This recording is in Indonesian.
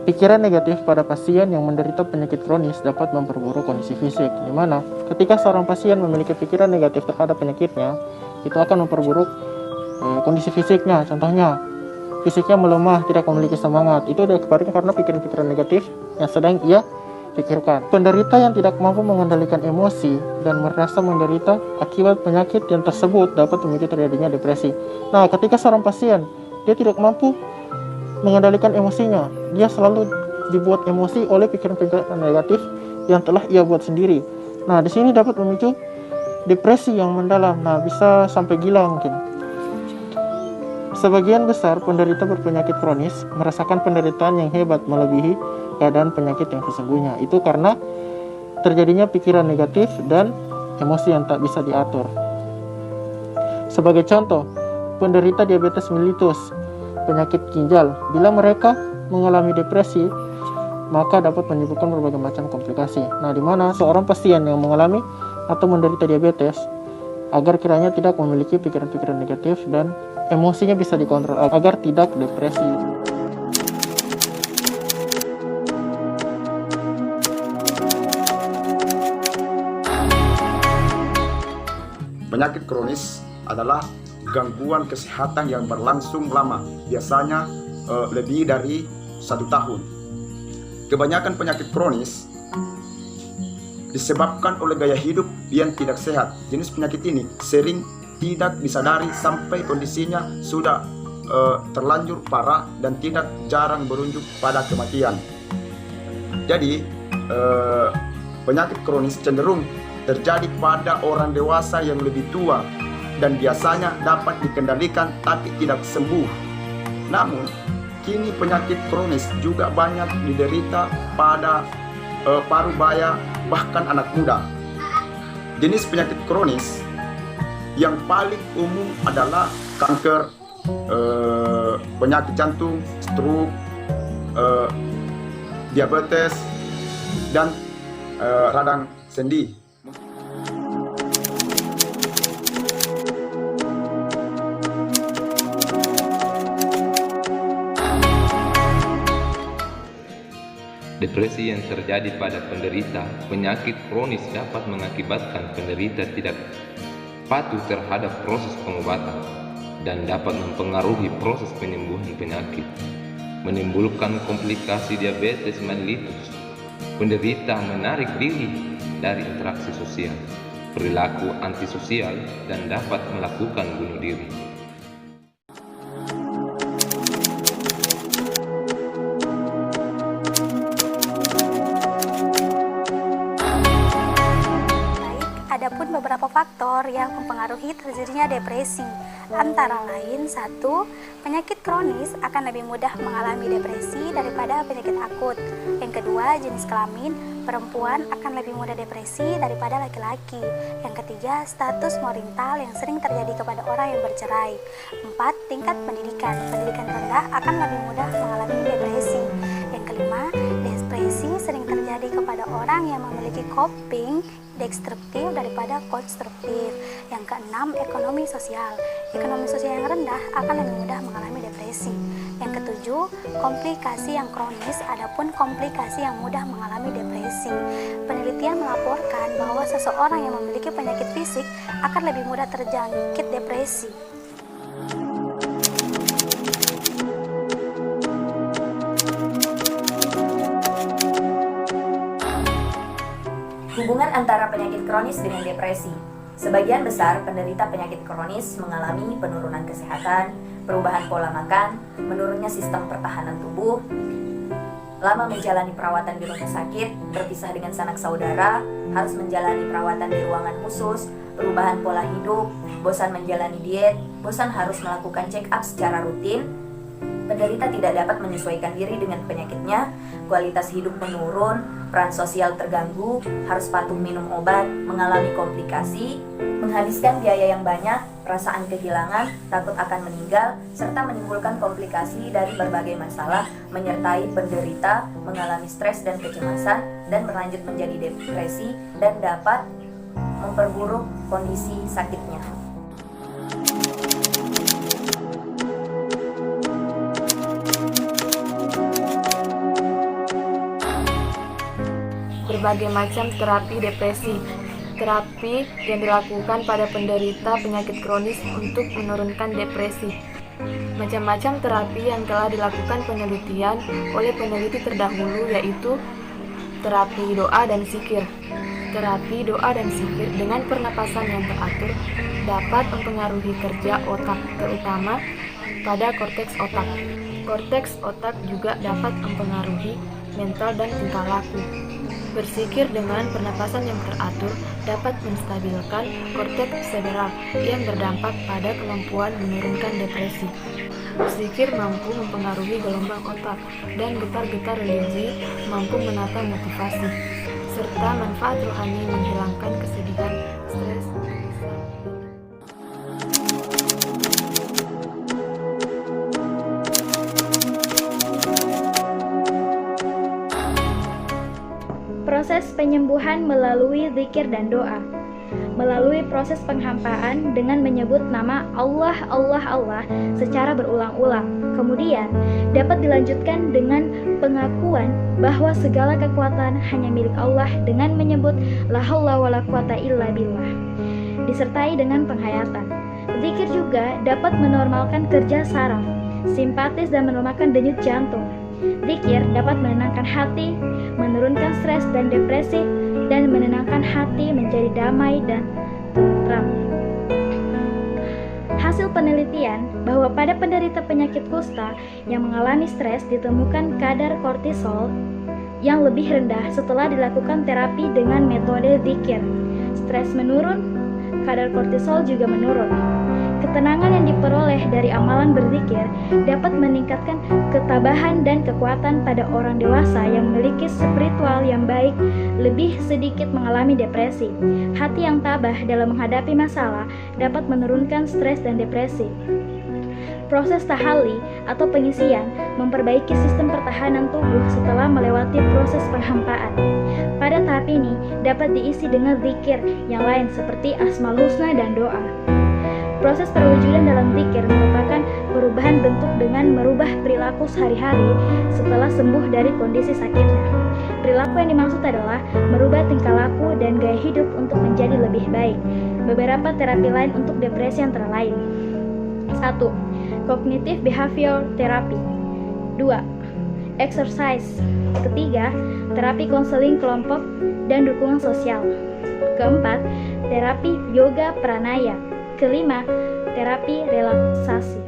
Pikiran negatif pada pasien yang menderita penyakit kronis dapat memperburuk kondisi fisik, di mana ketika seorang pasien memiliki pikiran negatif terhadap penyakitnya, itu akan memperburuk kondisi fisiknya. Contohnya, fisiknya melemah, tidak memiliki semangat. Itu disebabkan karena pikiran-pikiran negatif yang sedang ia pikirkan. Penderita yang tidak mampu mengendalikan emosi dan merasa menderita akibat penyakit yang tersebut dapat memicu terjadinya depresi. Nah, ketika seorang pasien dia tidak mampu mengendalikan emosinya, dia selalu dibuat emosi oleh pikiran-pikiran negatif yang telah ia buat sendiri. Nah, di sini dapat memicu depresi yang mendalam. Nah, bisa sampai gila mungkin. Sebagian besar penderita berpenyakit kronis merasakan penderitaan yang hebat melebihi keadaan penyakit yang sesungguhnya. Itu karena terjadinya pikiran negatif dan emosi yang tak bisa diatur. Sebagai contoh, penderita diabetes mellitus, penyakit ginjal, bila mereka mengalami depresi, maka dapat menimbulkan berbagai macam komplikasi. Nah, di mana seorang pasien yang mengalami atau menderita diabetes, agar kiranya tidak memiliki pikiran-pikiran negatif dan emosinya bisa dikontrol agar tidak depresi. Penyakit kronis adalah gangguan kesehatan yang berlangsung lama, biasanya lebih dari 1 tahun. Kebanyakan penyakit kronis disebabkan oleh gaya hidup yang tidak sehat. Jenis penyakit ini sering tidak disadari sampai kondisinya sudah terlanjur parah dan tidak jarang berujung pada kematian. Jadi penyakit kronis cenderung terjadi pada orang dewasa yang lebih tua dan biasanya dapat dikendalikan tapi tidak sembuh. Namun, kini penyakit kronis juga banyak diderita pada parubaya bahkan anak muda. Jenis penyakit kronis yang paling umum adalah kanker, penyakit jantung, stroke, diabetes, dan radang sendi. Depresi yang terjadi pada penderita penyakit kronis dapat mengakibatkan penderita tidak patuh terhadap proses pengobatan dan dapat mempengaruhi proses penyembuhan penyakit, menimbulkan komplikasi diabetes mellitus. Penderita menarik diri dari interaksi sosial, perilaku antisosial, dan dapat melakukan bunuh diri. Adapun beberapa faktor yang mempengaruhi terjadinya depresi, antara lain 1. Penyakit kronis akan lebih mudah mengalami depresi daripada penyakit akut. Yang kedua, jenis kelamin, perempuan akan lebih mudah depresi daripada laki-laki. Yang ketiga, status marital yang sering terjadi kepada orang yang bercerai. 4. Tingkat pendidikan rendah akan lebih mudah mengalami depresi. Yang kelima, depresi sering terjadi kepada orang yang memiliki coping destruktif daripada konstruktif. Yang keenam, ekonomi sosial yang rendah akan lebih mudah mengalami depresi. Yang ketujuh, komplikasi yang kronis adapun komplikasi yang mudah mengalami depresi. Penelitian melaporkan bahwa seseorang yang memiliki penyakit fisik akan lebih mudah terjangkit depresi. Hubungan antara penyakit kronis dengan depresi. Sebagian besar penderita penyakit kronis mengalami penurunan kesehatan, perubahan pola makan, menurunnya sistem pertahanan tubuh, lama menjalani perawatan di rumah sakit, berpisah dengan sanak saudara, harus menjalani perawatan di ruangan khusus, perubahan pola hidup, bosan menjalani diet, bosan harus melakukan check up secara rutin. Penderita tidak dapat menyesuaikan diri dengan penyakitnya, kualitas hidup menurun, peran sosial terganggu, harus patuh minum obat, mengalami komplikasi, menghabiskan biaya yang banyak, perasaan kehilangan, takut akan meninggal, serta menimbulkan komplikasi dari berbagai masalah, menyertai penderita mengalami stres dan kecemasan, dan berlanjut menjadi depresi, dan dapat memperburuk kondisi sakitnya. berbagai macam terapi depresi. Terapi yang dilakukan pada penderita penyakit kronis untuk menurunkan depresi. Macam-macam terapi yang telah dilakukan penelitian oleh peneliti terdahulu yaitu terapi doa dan zikir. Terapi doa dan zikir dengan pernapasan yang teratur dapat mempengaruhi kerja otak, terutama pada korteks otak. Korteks otak juga dapat mempengaruhi mental dan tingkah laku. Berzikir dengan pernapasan yang teratur dapat menstabilkan korteks cerebral yang berdampak pada kemampuan menurunkan depresi. Berzikir mampu mempengaruhi gelombang otak dan getar-getar religi mampu menata motivasi, serta manfaat rohani menghilangkan kesedihan, stres, Proses penyembuhan melalui zikir dan doa. Melalui proses penghampaan dengan menyebut nama Allah, Allah, Allah secara berulang-ulang. Kemudian dapat dilanjutkan dengan pengakuan bahwa segala kekuatan hanya milik Allah dengan menyebut la haula wala quwata illa billah, disertai dengan penghayatan. Zikir juga dapat menormalkan kerja saraf, simpatis dan menormalkan denyut jantung. Zikir dapat menenangkan hati, menurunkan stres dan depresi, dan menenangkan hati menjadi damai dan tentram. Hasil penelitian bahwa pada penderita penyakit kusta yang mengalami stres ditemukan kadar kortisol yang lebih rendah setelah dilakukan terapi dengan metode zikir. Stres menurun, kadar kortisol juga menurun. Ketenangan yang diperoleh dari amalan berzikir dapat meningkatkan ketabahan dan kekuatan pada orang dewasa yang memiliki spiritual yang baik, lebih sedikit mengalami depresi. Hati yang tabah dalam menghadapi masalah dapat menurunkan stres dan depresi. Proses tahalli atau pengisian memperbaiki sistem pertahanan tubuh setelah melewati proses penghampaan. Pada tahap ini dapat diisi dengan zikir yang lain seperti Asmaul Husna dan doa. Proses perwujudan dalam zikir merupakan perubahan bentuk dengan merubah perilaku sehari-hari setelah sembuh dari kondisi sakitnya. Perilaku yang dimaksud adalah merubah tingkah laku dan gaya hidup untuk menjadi lebih baik. Beberapa terapi lain untuk depresi antara lain: 1. Cognitive Behavior Therapy. 2. Exercise. Ketiga, terapi konseling kelompok dan dukungan sosial. Keempat, terapi yoga pranaya. Kelima, terapi relaksasi.